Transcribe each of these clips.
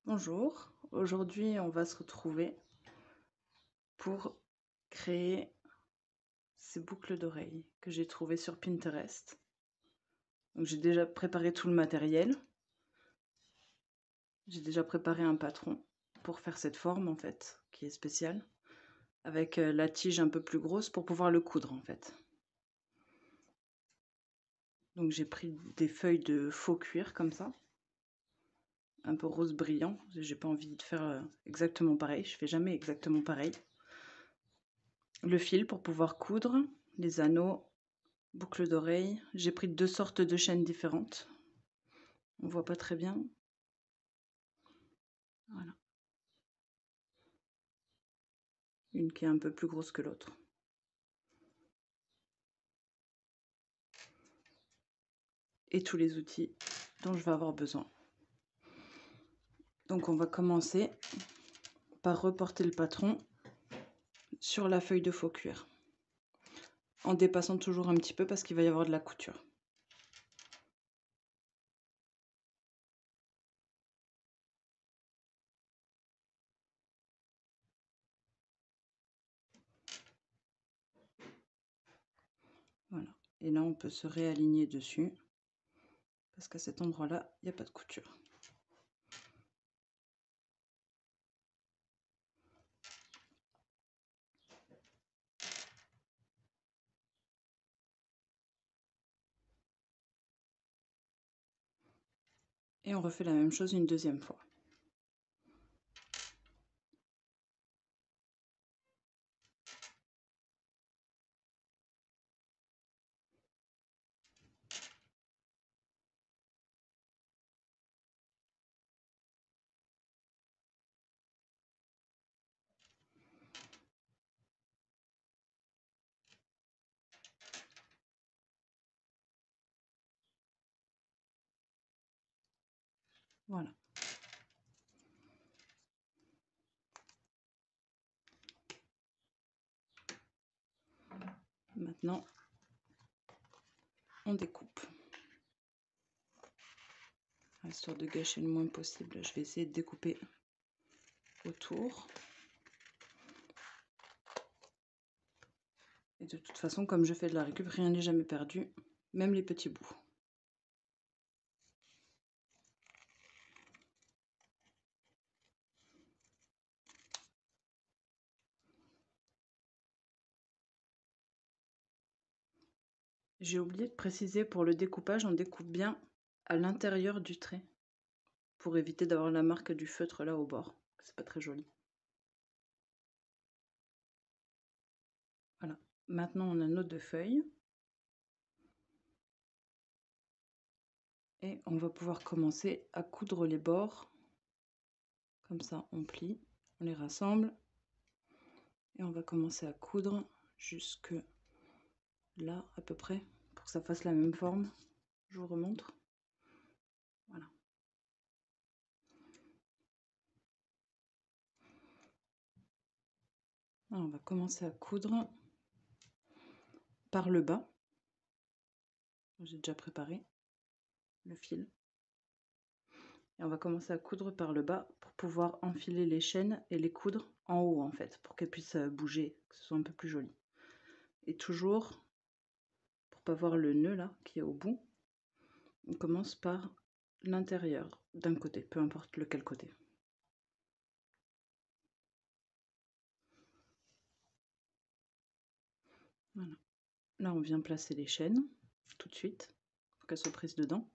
Bonjour, aujourd'hui on va se retrouver pour créer ces boucles d'oreilles que j'ai trouvées sur Pinterest. Donc j'ai déjà préparé tout le matériel, j'ai déjà préparé un patron pour faire cette forme en fait, qui est spéciale, avec la tige un peu plus grosse pour pouvoir le coudre en fait. Donc j'ai pris des feuilles de faux cuir comme ça, un peu rose brillant, j'ai pas envie de faire exactement pareil, je fais jamais exactement pareil. Le fil pour pouvoir coudre, les anneaux, boucles d'oreilles. J'ai pris deux sortes de chaînes différentes. On voit pas très bien. Voilà. Une qui est un peu plus grosse que l'autre. Et tous les outils dont je vais avoir besoin. Donc on va commencer par reporter le patron sur la feuille de faux cuir. En dépassant toujours un petit peu parce qu'il va y avoir de la couture. Voilà. Et là on peut se réaligner dessus. Parce qu'à cet endroit-là, il n'y a pas de couture. Et on refait la même chose une deuxième fois. Voilà. Maintenant, on découpe. Histoire de gâcher le moins possible, je vais essayer de découper autour. Et de toute façon, comme je fais de la récup, rien n'est jamais perdu, même les petits bouts. J'ai oublié de préciser, pour le découpage, on découpe bien à l'intérieur du trait, pour éviter d'avoir la marque du feutre là au bord. C'est pas très joli. Voilà. Maintenant, on a nos deux feuilles. Et on va pouvoir commencer à coudre les bords. Comme ça, on plie, on les rassemble. Et on va commencer à coudre jusque là, à peu près, pour que ça fasse la même forme. Je vous remontre. Voilà. Alors, on va commencer à coudre par le bas. J'ai déjà préparé le fil. Et on va commencer à coudre par le bas pour pouvoir enfiler les chaînes et les coudre en haut en fait, pour qu'elles puissent bouger, que ce soit un peu plus joli. Et toujours, pour pas voir le nœud là qui est au bout, on commence par l'intérieur d'un côté, peu importe lequel côté. Voilà. Là on vient placer les chaînes tout de suite, pour qu'elles soient prises dedans.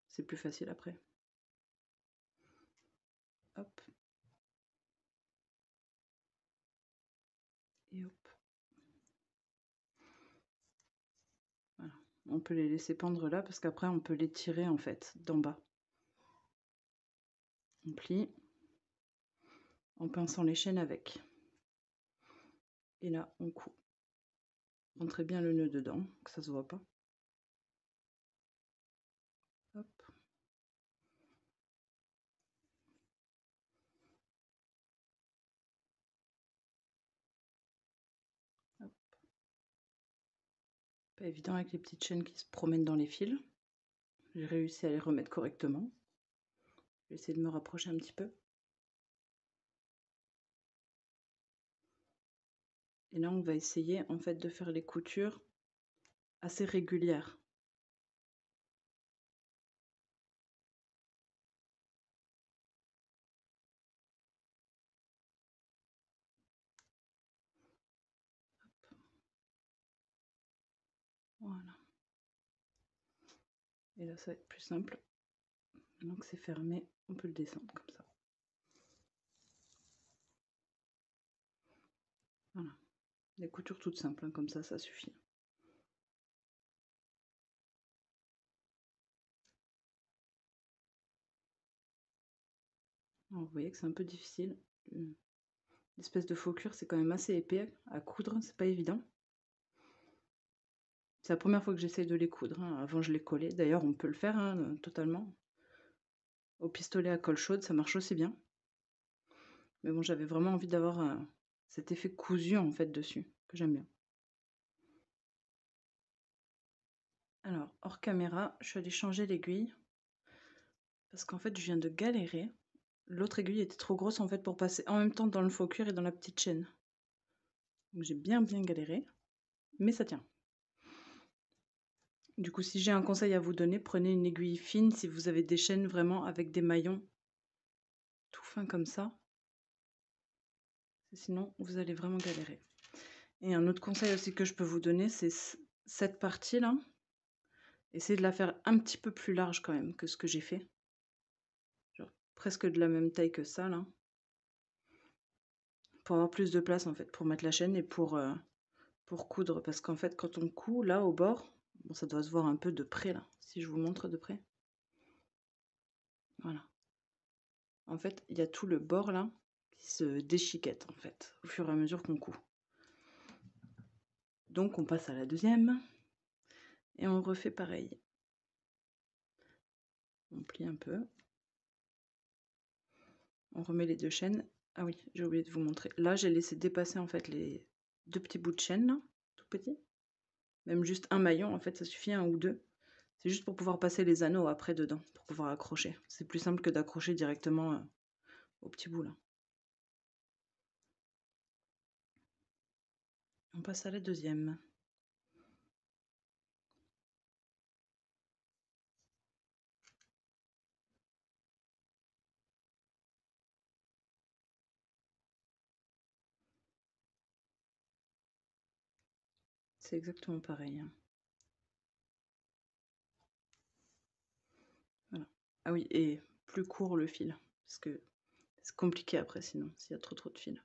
C'est plus facile après. Hop. Et hop. Voilà. On peut les laisser pendre là parce qu'après on peut les tirer en fait d'en bas. On plie en pinçant les chaînes avec. Et là on coud. Rentrez bien le nœud dedans, que ça se voit pas. Hop. Hop. Pas évident avec les petites chaînes qui se promènent dans les fils. J'ai réussi à les remettre correctement. Je vais essayer de me rapprocher un petit peu. Et là, on va essayer en fait de faire les coutures assez régulières. Voilà. Et là, ça va être plus simple. Maintenant que c'est fermé, on peut le descendre comme ça. Voilà. Des coutures toutes simples, hein, comme ça suffit. Alors, vous voyez que c'est un peu difficile. L'espèce de faux cuir, c'est quand même assez épais à coudre, c'est pas évident. C'est la première fois que j'essaye de les coudre, hein. Avant je les collais. D'ailleurs, on peut le faire hein, totalement. Au pistolet à colle chaude, ça marche aussi bien. Mais bon, j'avais vraiment envie d'avoir cet effet cousu en fait dessus, que j'aime bien. Alors, hors caméra, je suis allée changer l'aiguille. Parce qu'en fait, je viens de galérer. L'autre aiguille était trop grosse en fait pour passer en même temps dans le faux cuir et dans la petite chaîne. Donc j'ai bien galéré, mais ça tient. Du coup, si j'ai un conseil à vous donner, prenez une aiguille fine si vous avez des chaînes vraiment avec des maillons tout fins comme ça. Sinon, vous allez vraiment galérer. Et un autre conseil aussi que je peux vous donner, c'est cette partie-là. Essayez de la faire un petit peu plus large quand même que ce que j'ai fait. Genre presque de la même taille que ça, là. Pour avoir plus de place en fait, pour mettre la chaîne et pour coudre. Parce qu'en fait, quand on coud là au bord, bon, ça doit se voir un peu de près là, si je vous montre de près. Voilà. En fait, il y a tout le bord là qui se déchiquette en fait, au fur et à mesure qu'on coud. Donc on passe à la deuxième et on refait pareil. On plie un peu. On remet les deux chaînes. Ah oui, j'ai oublié de vous montrer. Là, j'ai laissé dépasser en fait les deux petits bouts de chaîne là, tout petits. Même juste un maillon, en fait, ça suffit, un ou deux. C'est juste pour pouvoir passer les anneaux après dedans, pour pouvoir accrocher. C'est plus simple que d'accrocher directement au petit bout là. On passe à la deuxième. C'est exactement pareil. Voilà. Ah oui, et plus court le fil, parce que c'est compliqué après sinon, s'il y a trop de fil.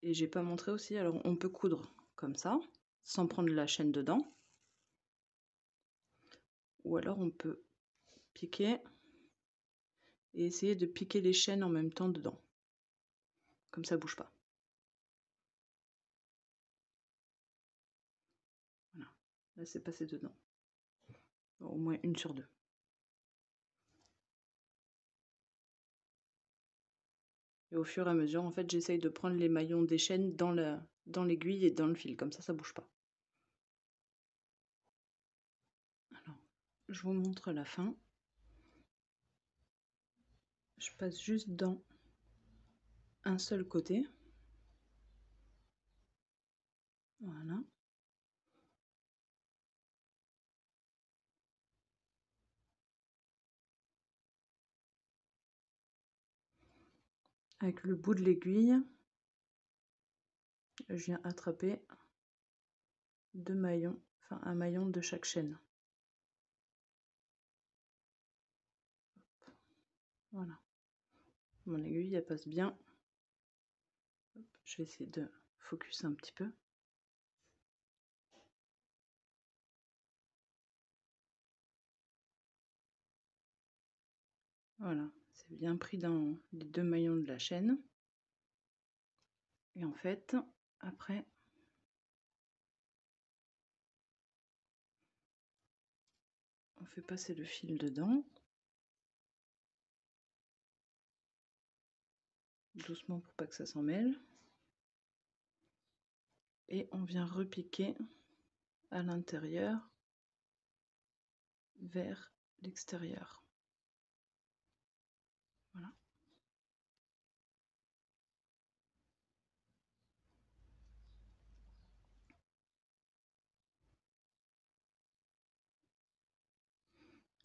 Et j'ai pas montré aussi, alors on peut coudre comme ça, sans prendre la chaîne dedans. Ou alors on peut piquer et essayer de piquer les chaînes en même temps dedans. Comme ça bouge pas. Voilà. Là c'est passé dedans. Au moins une sur deux. Et au fur et à mesure, en fait, j'essaye de prendre les maillons des chaînes dans l'aiguille et dans le fil. Comme ça bouge pas. Alors, je vous montre la fin. Je passe juste dans un seul côté. Voilà. Avec le bout de l'aiguille, je viens attraper deux maillons, enfin un maillon de chaque chaîne. Voilà. Mon aiguille, elle passe bien. Je vais essayer de focus un petit peu. Voilà, c'est bien pris dans les deux maillons de la chaîne. Et en fait, après, on fait passer le fil dedans. Doucement pour pas que ça s'en mêle. Et on vient repiquer à l'intérieur vers l'extérieur.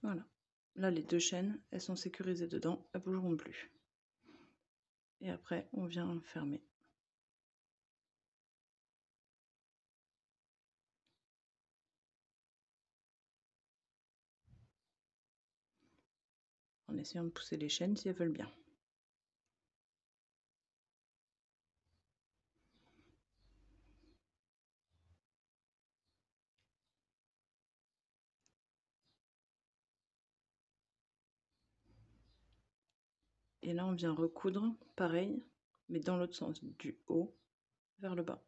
Voilà. Là, les 2 chaînes, elles sont sécurisées dedans, elles bougeront plus. Et après, on vient fermer. En essayant de pousser les chaînes si elles veulent bien. Et là, on vient recoudre, pareil, mais dans l'autre sens, du haut vers le bas.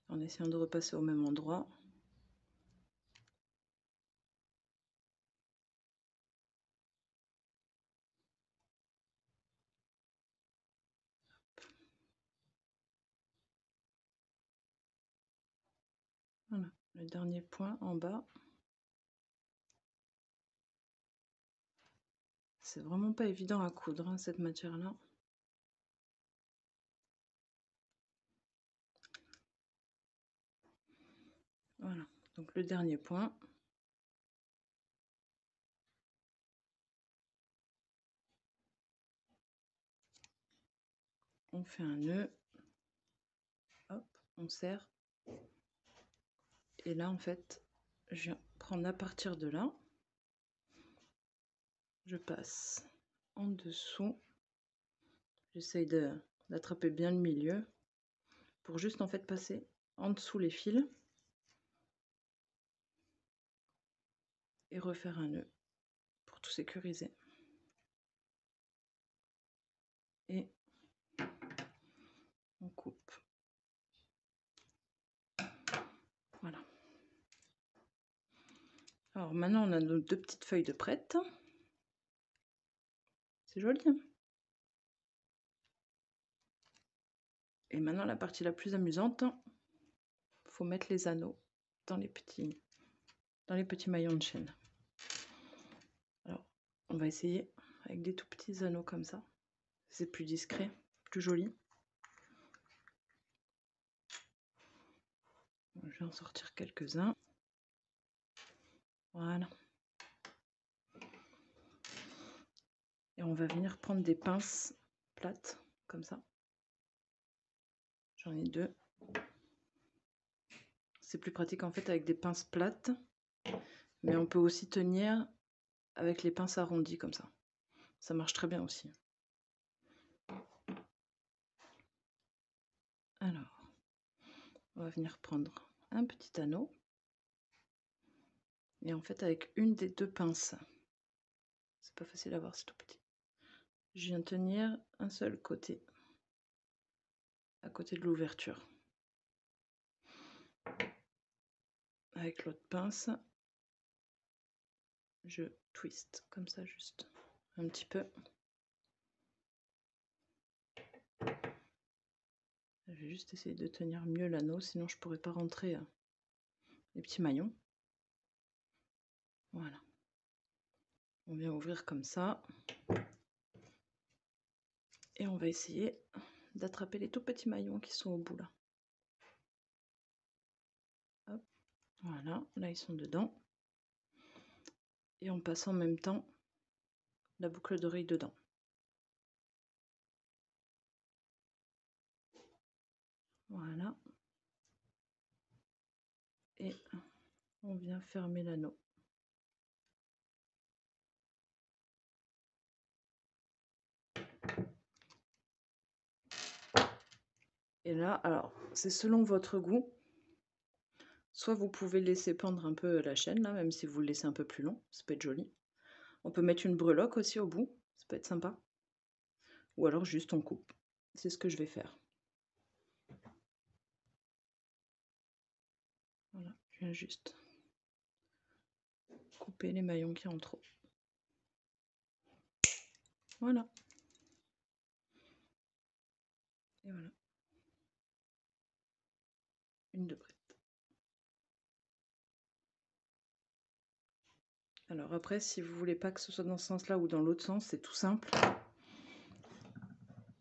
En essayant de repasser au même endroit. Voilà, le dernier point en bas. C'est vraiment pas évident à coudre, hein, cette matière-là. Voilà, donc le dernier point. On fait un nœud. Hop, on serre. Et là, en fait, je viens prendre à partir de là. Je passe en dessous. J'essaye d'attraper bien le milieu pour juste en fait passer en dessous les fils et refaire un nœud pour tout sécuriser. Et on coupe. Voilà. Alors maintenant on a nos 2 petites feuilles de prête. C'est joli, hein? Et maintenant la partie la plus amusante, faut mettre les anneaux dans les petits maillons de chaîne. Alors on va essayer avec des tout petits anneaux comme ça. C'est plus discret, plus joli. Je vais en sortir quelques-uns. Voilà. Et on va venir prendre des pinces plates, comme ça. J'en ai 2. C'est plus pratique en fait avec des pinces plates. Mais on peut aussi tenir avec les pinces arrondies comme ça. Ça marche très bien aussi. Alors, on va venir prendre un petit anneau. Et en fait avec une des 2 pinces, c'est pas facile à voir, c'est tout petit. Je viens tenir un seul côté, à côté de l'ouverture. Avec l'autre pince, je twist comme ça juste un petit peu. Je vais juste essayer de tenir mieux l'anneau, sinon je pourrais pas rentrer les petits maillons. Voilà. On vient ouvrir comme ça. Et on va essayer d'attraper les tout petits maillons qui sont au bout là. Hop. Voilà, là ils sont dedans. Et on passe en même temps la boucle d'oreille dedans. Voilà. Et on vient fermer l'anneau. Et là, alors, c'est selon votre goût. Soit vous pouvez laisser pendre un peu la chaîne, là, même si vous le laissez un peu plus long, ça peut être joli. On peut mettre une breloque aussi au bout, ça peut être sympa. Ou alors juste on coupe. C'est ce que je vais faire. Voilà, je viens juste couper les maillons qui ont trop. Voilà. Et voilà. Une de prête. Alors après, si vous voulez pas que ce soit dans ce sens-là ou dans l'autre sens, c'est tout simple.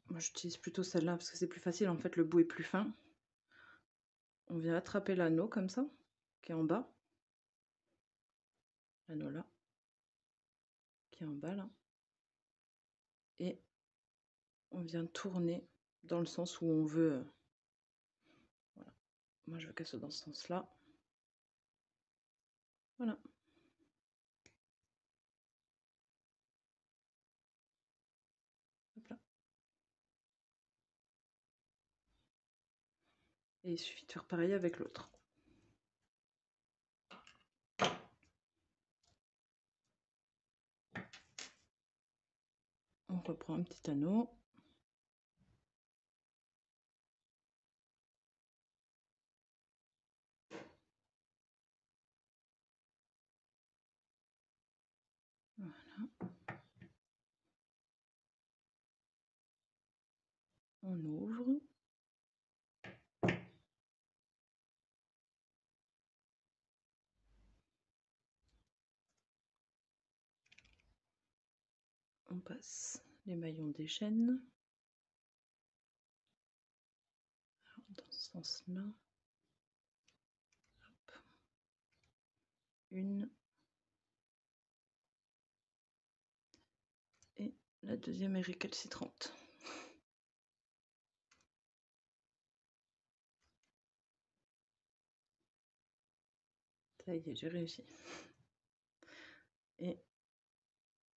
Moi, j'utilise plutôt celle-là parce que c'est plus facile. En fait, le bout est plus fin. On vient attraper l'anneau comme ça, qui est en bas. l'anneau là, qui est en bas là, et on vient tourner dans le sens où on veut. Voilà. Moi je veux qu'elle soit dans ce sens là. Voilà. Hop là. Et il suffit de faire pareil avec l'autre. On reprend un petit anneau. Voilà. On ouvre. On passe les maillons des chaînes. Alors, dans ce sens-là. Une. Et la deuxième est récalcitrante. Ça y est, j'ai réussi. Et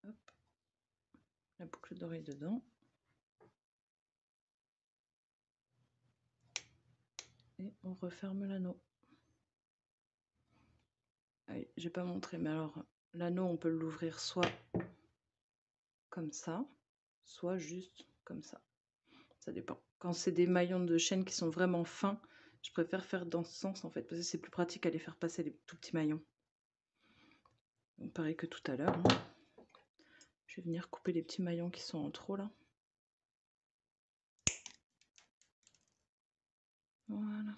hop, la boucle d'oreille dedans. Et on referme l'anneau. Allez, j'ai pas montré, mais alors l'anneau, on peut l'ouvrir soit comme ça, soit juste comme ça. Ça dépend. Quand c'est des maillons de chaîne qui sont vraiment fins, je préfère faire dans ce sens en fait, parce que c'est plus pratique à les faire passer les tout petits maillons. Donc pareil que tout à l'heure. Je vais venir couper les petits maillons qui sont en trop là. Voilà.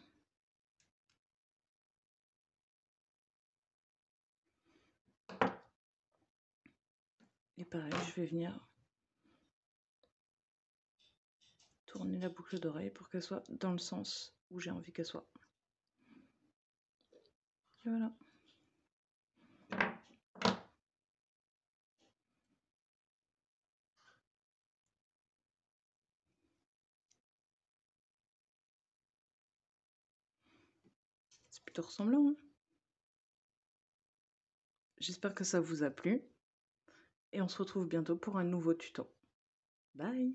Et pareil, je vais venir tourner la boucle d'oreille pour qu'elle soit dans le sens où j'ai envie qu'elle soit. Et voilà. C'est plutôt ressemblant, hein. J'espère que ça vous a plu. Et on se retrouve bientôt pour un nouveau tuto. Bye!